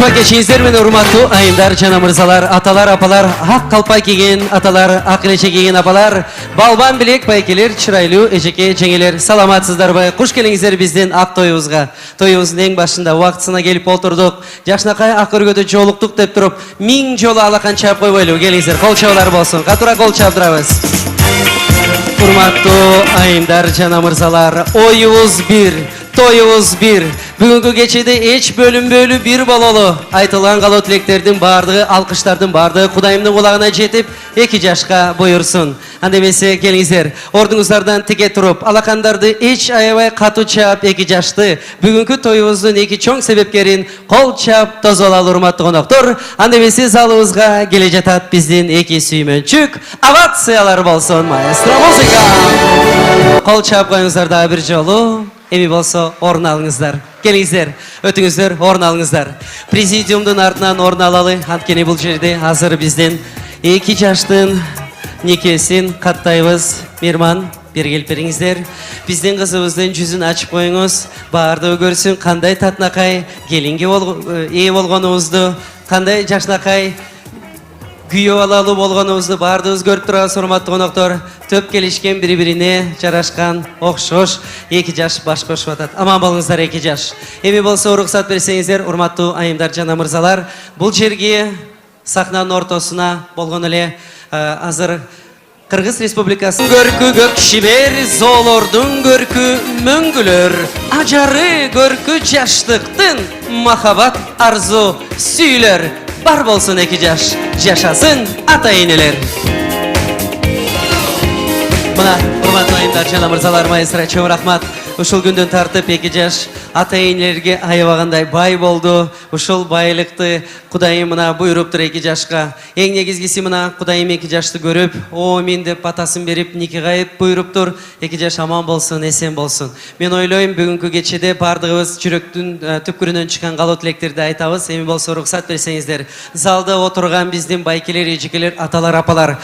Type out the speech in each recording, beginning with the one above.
Качма кечиңиздер мен урматтуу айымдар жана мырзалар, аталар, апалар, ак калпай кийген аталар, ак элече кийген апалар, балбан билек байкелер, чырайлуу эжеке жеңелер, саламатсыздарбы? Куш келиңиздер биздин ак тоюбузга. Тоюбуздун эң башында убактысына келип отурдук. Жакшынакай ак өргөдө жолуктук деп туруп, 1000 жолу алакан чаап койбойлу. Келиңиздер, кол чабуулар болсун. Катуура кол чабдырабыз. Урматтуу айымдар жана мырзалар, оюбуз бир, тоюбуз бир. Бүгүнкү кечеде эч бөлүнбөлүү бир бололу. Айтылган калоо тилектердин баардыгы, алкыштардын баардыгы Кудайымдын кулагына жетип, 2 жашка буйрсун. Анда эмесе келиңиздер, ордуңуздардан тике туруп, алакандарды эч аябай катуу чаап 2 жашты. Бүгүнкү тоюбуздун 2 чоң себепкерин кол чаап тозолалы урматтуу коноктор. Анда эмесе залыбызга келе жатат биздин 2 сүймөнчүк. Овациялар болсун, маэстро музыка. Кол чаап коюңуздар дагы бир жолу. Эми болсо орун алыңыздар. Келиңиздер, өтүңүздөр, орун алыңыздар. Президиумдун артынан орун алалы. Анткени бул жерде азыр биздин 2 жаштын никесин каттайбыз. Мирман, бир келип бериңиздер. Биздин кызыбыздын жүзүн ачып коюңуз. Баардыгы көрсүн кандай татынакай келинге ээ болгонубузду, кандай жакшынакай күйөө алалуу болгонубузду баардыгыбыз көрүп турабыз, урматтуу коноктор. Төп келишкен, бири-бирине жарашкан, окшош 2 жаш баш кошуп атат. Аман болуңуздар 2 жаш. Эми болсо уруксат берсеңиздер, урматтуу айымдар жана мырзалар, бул жерге сахнанын ортосуна болгон эле азыр Кыргыз Республикасынын көркү көк шибер, зоолордун көркү мөңгүлөр, ажары көркү жаштыктын махабат арзу сүйүлөр. Бар болсын 2 жаш, жашасын ата-энелер. Мына, урматтуу айымдар жана мырзалар, маэстро чоң рахмат. Ушул күндөн тартып 2 жаш ата-энелерге аябагандай бай болду. Ушул байлыкты Кудайым мына буйруптур 2 жашка. Эң негизгиси мына Кудайым 2 жашты көрүп, "Омин" деп батасын берип, никега айып буйруптур. 2 жаш аман болсун, эсен болсун. Мен ойлойм, бүгүнкү кечеде бардыгыбыз жүрөктүн түпкүрүнөн чыккан калоо тилектерди айтабыз. Эми болсо уруксат берсеңиздер, залда отурган биздин байкелер, эжекелер, аталар, апалар,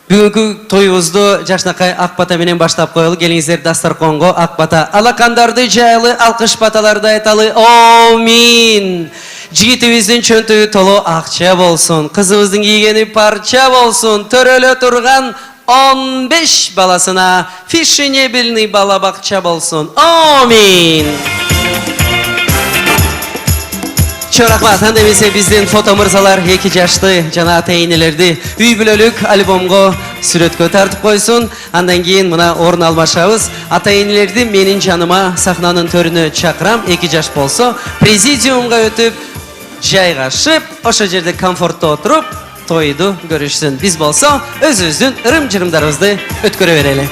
бүгүнкү тоюбузду жакшынакай ак бата менен баштап коелу. Келиңиздер, дастарконго ак бата. Алакандарды жайлы, алкыш баталарды айталы. Омин. Жигитибиздин чөнтөгү толо акча болсун. Кызыбыздын кийгени парча болсун. Төрөлө турган 15 баласына фишенебельный бала бакча болсун. Омин. Чоң рахмат. Анда эмесе биздин фото мырзалар 2 жашты жана ата-энелерди үй бүлөлүк альбомго сүрөткө тартып койсун. Андан кийин мына орун алмашабыз. Ата-энелерди менин жаныма сахнанын төрүнө чакырам. 2 жаш болсо президиумга өтүп, жайгашып, ошо жерде комфортто отуруп, тойду көрүшсүн. Биз болсо өзүбүздүн ырым-жырымдарыбызды өткөрө берели.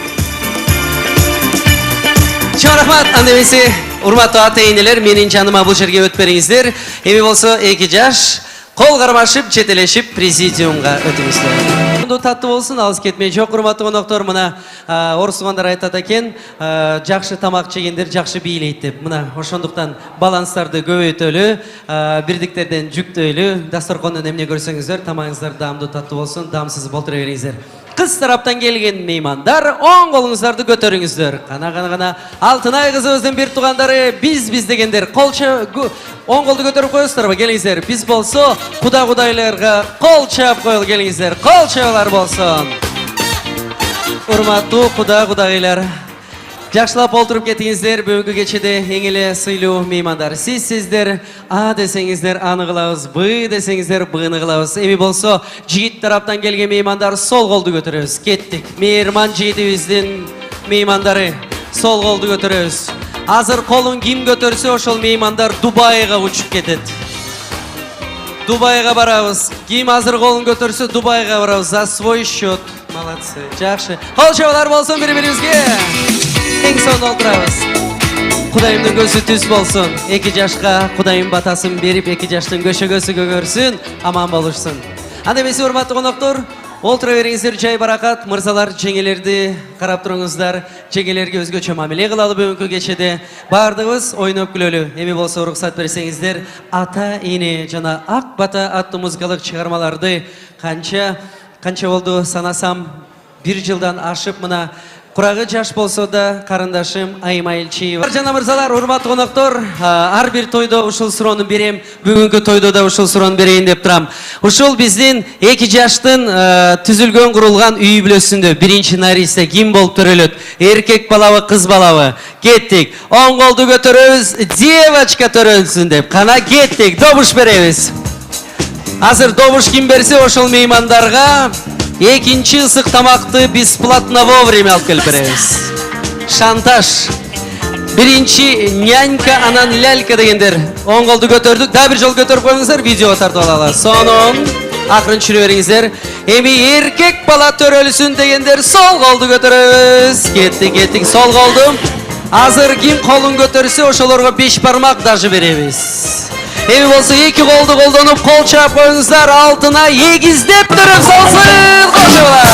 Чоң рахмат. Анда эмесе урматтуу ата-энелер, менин жаныма бул жерге өтүп бериңиздер. Эми болсо 2 жаш кол кармашып, жетелешип президиумга өтүңүздөр. Таттуу болсун, алыс кетмей. Жок, урматтуу коноктор, мына орус тугандар айтат экен, жакшы тамак жегендер жакшы бийлейт деп. Мына ошондуктан баланстарды көбөйтөлү, бирдиктерден жүктөйлү. Дасторкондон эмне көрсөңүздөр, тамагыңыздар даамдуу, таттуу болсун, даамсыз болтура бериңиздер. Кыз тараптан келген меймандар, оң колуңуздарды көтөрүңүздөр. Кана Алтынай кызыбыздын бир туугандары, биз дегендер, колчо оң колду көтөрүп коесуздарбы? Келиңиздер. Биз болсо кудайларга кол чаап коелу. Келиңиздер. Кол чабуулар болсун. Урматтуу кудайлар, жакшылап олтуруп кетиңиздер. Бүгүнкү кечеде эң эле сыйлуу меймандар сиздер. А десеңиздер аны кылабыз, Б десеңиздер быны кылабыз. Эми болсо жигит тараптан келген меймандар сол колду көтөрөбүз. Кеттик. Мейирман жигитибиздин меймандары сол колду көтөрөбүз. Азыр колун ким көтөрсө ошол меймандар Дубайга учуп кетет. Дубайга барабыз. Ким азыр колун көтөрсө Дубайга барабыз. За свой счет. Молодцы. Жакшы. Кол чабуулар болсун бири-бирибизге. Эң сонун олтурабыз. Кудайымдын көзү түз болсун. 2 жашка Кудайым батасын берип, 2 жаштын көшөгөсү көгөрсүн, аман болушсун. Анда эмесе урматтуу коноктор, олтура бериңиздер, жай баракат. Мырзалар, жеңелерди карап туруңуздар. Жеңелерге өзгөчө мамиле кылалы бүгүнкү кечеде. Бардыгыбыз ойноп күлөлү. Эми болсо уруксат берсеңиздер, ата-эне жана ак бата аттуу музыкалык чыгармаларды канча болду санасам 1 жылдан ашып мына Kuragı жаш болсо да карындашым Айма Элчиева. Жана мырзалар, урматтуу коноктор, ар бир тойдо ушул суроону берем. Бүгүнкү тойдо да ушул суроону берейин деп турам. Ушул биздин 2 жаштын түзүлгөн курулган үй бүлөсүндө биринчи нарисе ким болуп төрөлөт? Эркек балабы, кыз балабы? Кеттик. Оң колду көтөрөбүз, девочка төрөлсүн деп. Кана кеттик, добуш беребиз. Азыр добуш ким берсе ошол меймандарга экинчи ысык тамакты бесплатно вовремя алып келип беребиз. Шантаж. Биринчи нянька, анан лялька дегендер. Оң колду көтөрдүк. Да бир жол көтөрүп коюңуздар, видеого тартып алалы. Сонун акырын жүрө бериңиздер. Эми эркек бала төрөлсүн дегендер сол колду көтөрөбүз. Кеттик, сол колду. Азыр ким колун көтөрсө ошолорго 5 бармак даже беребиз. Эми болсо 2 колду колдонуп кол чаап коюңуздар, алтына эгиздеп төрөп салсын. Кошулар.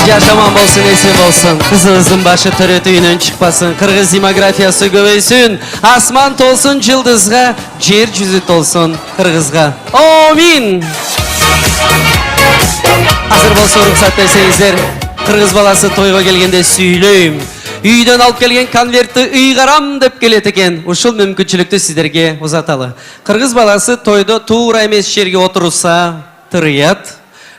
2 жаш аман болсун, эсен болсун. Кызыбыздын башы төрөт үйүнөн чыкпасын. Кыргыз демографиясы көбөйсүн. Асман толсун жылдызга, жер жүзү толсун кыргызга. Амин. Азыр болсо уруксат берсеңиздер, кыргыз баласы тойго келгенде сүйлөйм. Үйдөн алып келген конвертти ыйгарам деп келет экен. Ушул мүмкүнчүлүктү сиздерге узаталы. Кыргыз баласы тойдо туура эмес жерге отурса тырыят.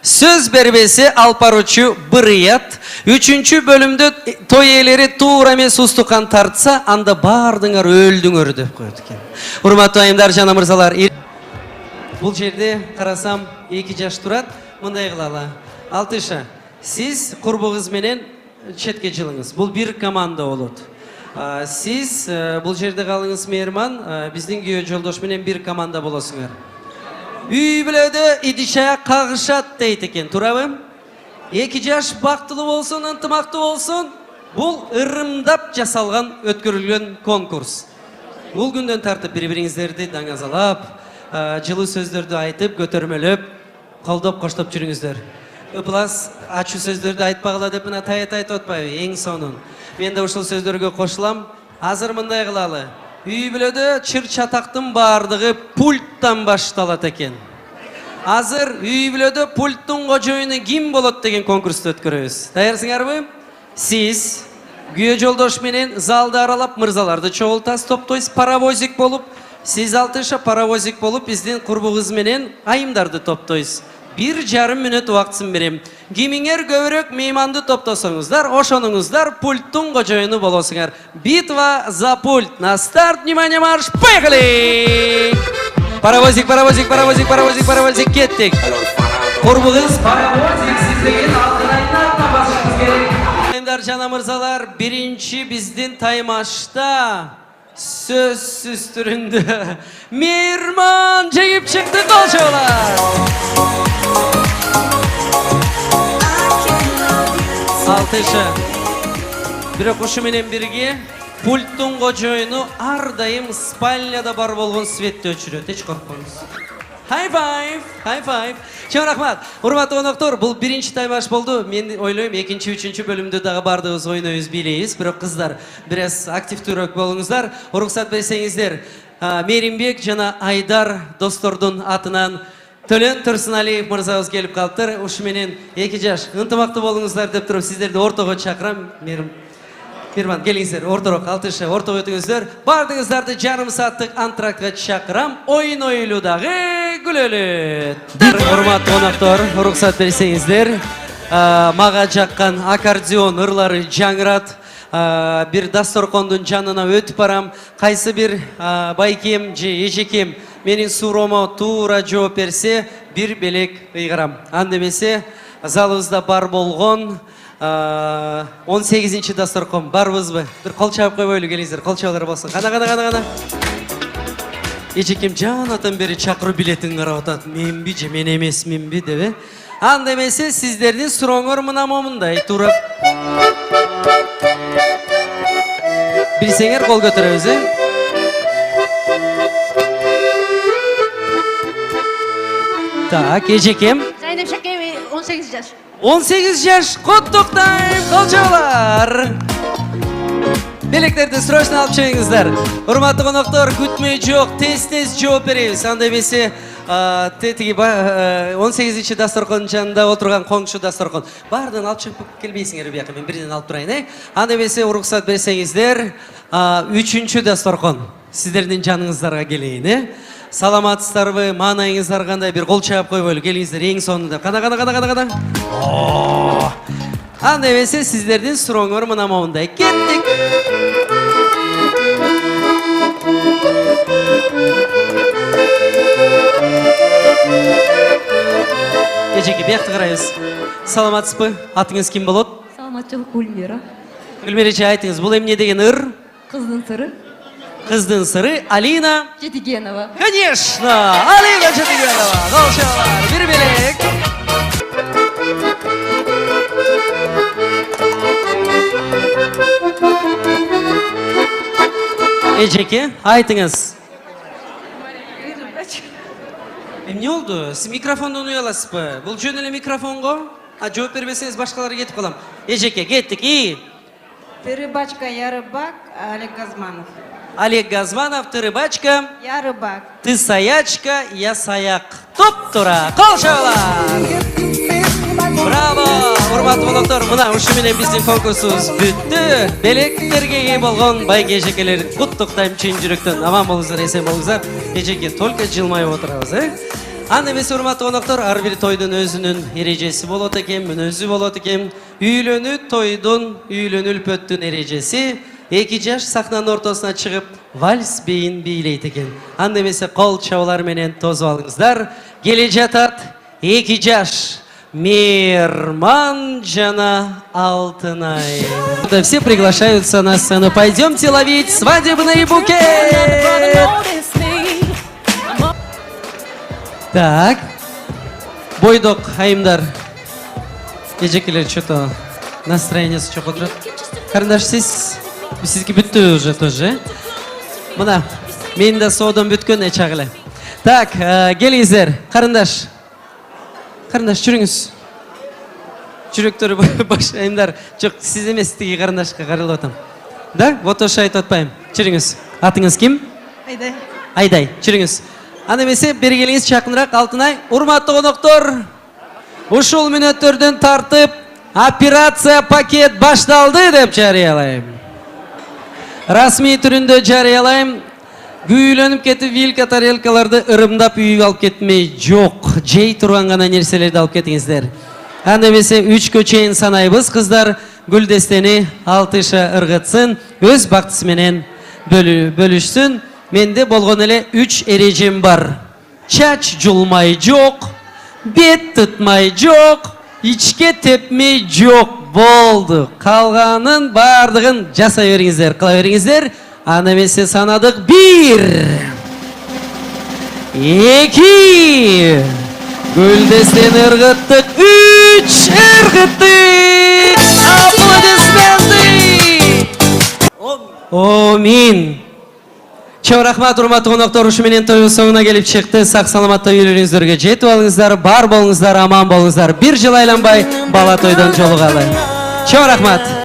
Сөз бербесе алып баруучу бырыят. 3-чү бөлүмдө той ээлери туура эмес устукан тартса, анда баардыңар өлдүңөр деп коет экен. Урматтуу айымдар жана мырзалар, бул жерде карасам 2 жаш турат. Мындай кылалы. Алтыша, сиз курбугуз менен четке жылыңыз. Бул бир команда болот. Сиз бул жерде калыңыз мейман, биздин күйөө жолдош менен бир команда болосуңар. Үй бүлөдө идишая кагышат дейт экен, туурабы? 2 жаш бактылуу болсун, ынтымактуу болсун. Бул ырымдап жасалган, өткөрүлгөн конкурс. Бул күндөн тартып бири-бириңиздерди даңазалап, жылуу сөздөрдү айтып, көтөрмөлөп, колдоп, коштоп жүрүңүздөр. Ыплас ачуу сөздөрдү айтпагыла деп мына таят айтып атпайбы? Эң сонун. Мен да ушул сөздөргө кошулам. Азыр мындай кылалы. Үй бүлөдө чыр-чатактын баардыгы пульттан башталат экен. Азыр үй бүлөдө пульттун кожоюну ким болот деген конкурсту өткөрөбүз. Даярсыңарбы? Сиз күйөө жолдош менен залды аралап мырзаларды чогултасыз, топтойсуз, паровозик болуп. Сиз Алтыша паровозик болуп биздин курбугуз менен айымдарды топтойсуз. 1,5 мүнөт убактысын берем. Кимиңер көбүрөөк мейманды топтосоңуздар, ошонуңуздар пульттун кожоюну болосуңар. Битва за пульт. На старт, внимание, марш, поехали! Паровозик, кеттик. Курбугуз паровозик сиздеген алтынайдан башыңыз керек. Айымдар жана мырзалар, биринчи биздин таймашта сөзсүз түрүндө мейман жеңип чыкты, кол чабуулар. Алтыша, бирок ушу менен бирге пульттун кожоюну ар дайым спальняда бар болгон светти өчүрөт, эч коркпоңуз. High five. Чоң рахмат. Урматтуу коноктор, бул биринчи таймаш болду. Мен ойлойм, 2-3 бөлүмдө дагы бардыгыбыз ойнойбуз, бийлейбиз. Бирок кыздар, бираз активдүүрөөк болуңуздар. Уруксат берсеңиздер, Меримбек жана Айдар достордун атынан Төлөн Турсуналиев мырзабыз келип калыптыр. Ушу менен 2 жаш ынтымактуу болуңуздар деп туруп сиздерди ортого чакырам. Мейман, келиңиздер, ортороқ, Алтыша, ортого өтүңүздөр. Бардыңыздарды жарым сааттык антрактка чакырам. Ойын оюлудагы күлөлү. Урматтуу коноктор, уруксат берсеңиздер. Мага жаккан аккордеон ырлары жаңырат. Бир дасторкондун жанына өтүп барам. Кайсы бир байкем же эжекем менин суроомо туура жооп берсе, бир белек ыйгарам. Анда эмесе залыбызда бар болгон 18-ci дасторкон барбызбы? Бир кол чабып койбойлу, келиңиздер, кол чабуулар болсун. Кана. Эжекем жанатан бери чакыруу билетин карап атат. Менби же мен эмесминби деп. Анда эмесе сиздердин сурооңор мына момундай турап. Билсеңер кол көтөрөбүз, Так, эжекем. Зайнеп Шакеева, 18 жаш. 18 жаш, коттуктайм, кол чабуулар. Белектерди срочно алып чыгыңыздар. Урматтуу коноктор, күтмөй жок, тез жооп беребиз. Анда эмесе тетиги 18-чи дасторкондун жанында отурган коңшу дасторкон. Бардын алып чыгып келбейсиңер бияка, мен бирден алып турайын, Анда эмесе уруксат берсеңиздер, 3-чү дасторкон сиздердин жаныңыздарга келейин, Саламатсыздарбы, маанайыңыздар кандай, бир кол чаап койбойлу, келиңиздер эң сонунда. Кана. Анда эмесе сиздердин сурооңор мына момундай. Кеттик. Эжеке, биякты карайбыз. Саламатсызбы? Атыңыз ким болот? Саламатчылык Гүлмира. Гүлмирече, айтыңыз, бул эмне деген ыр? Кыздын сыры. Кыздын сыры Алина Жетигенова. Конечно! Алина Жетигенова. Колчалар, бир белек. Эжеке, айтыңыз. Эмне болду? Сиз микрофондон уяласызбы? Бул жөн эле микрофонго? Жооп бербесеңиз башкаларга кетип калам. Эжеке, кеттик. Ты рыбачка, я рыбак, Олег Газманов. Олег Газманов, ты рыбачка, Я рыбак. ты саячка, я саяк. Топ-тура, кол чабалар! Браво! Урматтуу коноктор, мына ушу менен биздин конкурсубуз бүттү. Белектерге ээ болгон байке эжекелер куттуктайм чын жүрөктөн. Аман болуңуздар, эсен болуңуздар. Эжеке только жылмайып отурабыз, Анда эмесе урматтуу коноктор, ар бир тойдун өзүнүн эрежеси болот экен, мүнөзү болот экен. Үйлөнүү тойдун, үйлөнүлпөттүн эрежеси 2 жаш сахнанын ортосуна чыгып, вальс бейин бийлейт экен. Анда эмесе кол чабуулар менен тосуп алыңыздар. Келе жатат 2 жаш. Мирман жана Алтынай. Все приглашаются на сцену. Пойдемте ловить свадебный букет. Так. Бойдок, айымдар. Эжекелер что-то настроениесі чок отурат. Карындаш, сизге бүттү уже тоже. Мына, менин да соодон бүткөн эчагыле. Так, келиңиздер. Карындаш. Карындаш, жүрүңүз. Жүрөктөрү баш айымдар. Жок, сиз эмес, тиги карындашка каралып атам. Да? Вот ошо айтып атпайм. Жүрүңүз. Атыңыз ким? Айдай. Айдай, жүрүңүз. Анда эмесе бери келиңиз жакыныраак. Алтынай, урматтуу коноктор, ушул мүнөттөрдөн тартып операция пакет башталды деп жарыялайм. Расмий түрүндө жарыялайм. Күйүлөнүп кетип вилка тарелкаларды ырымдап үйгө алып кетмей жок. Жей турган гана нерселерди алып кетиңиздер. Анда эмесе 3кө чейин санайбыз. Кыздар гүлдестени алтыша ыргытсын, өз бактысы менен бөлүшсүн. Менде болгон эле 3 эрежем бар. Чач жулмай жок, бет тытмай жок, ичке тепмей жок. Болду. Калганын бардыгын жасай бериңиздер, кыла бериңиздер. Анда эмесе санадык 1, 2, гүлдестени ыргыттык, 3, ыргыттык. Аплодисменты! Амин. Чоң рахмат, урматтуу коноктор, ушу менен тоюбуз соңуна келип чыкты. Сак саламатта үйлөрүңүздөргө жетип алыңыздар, бар болуңуздар, аман болуңуздар. Бир жыл айланбай бала тойдон жолугалы. Чоң рахмат.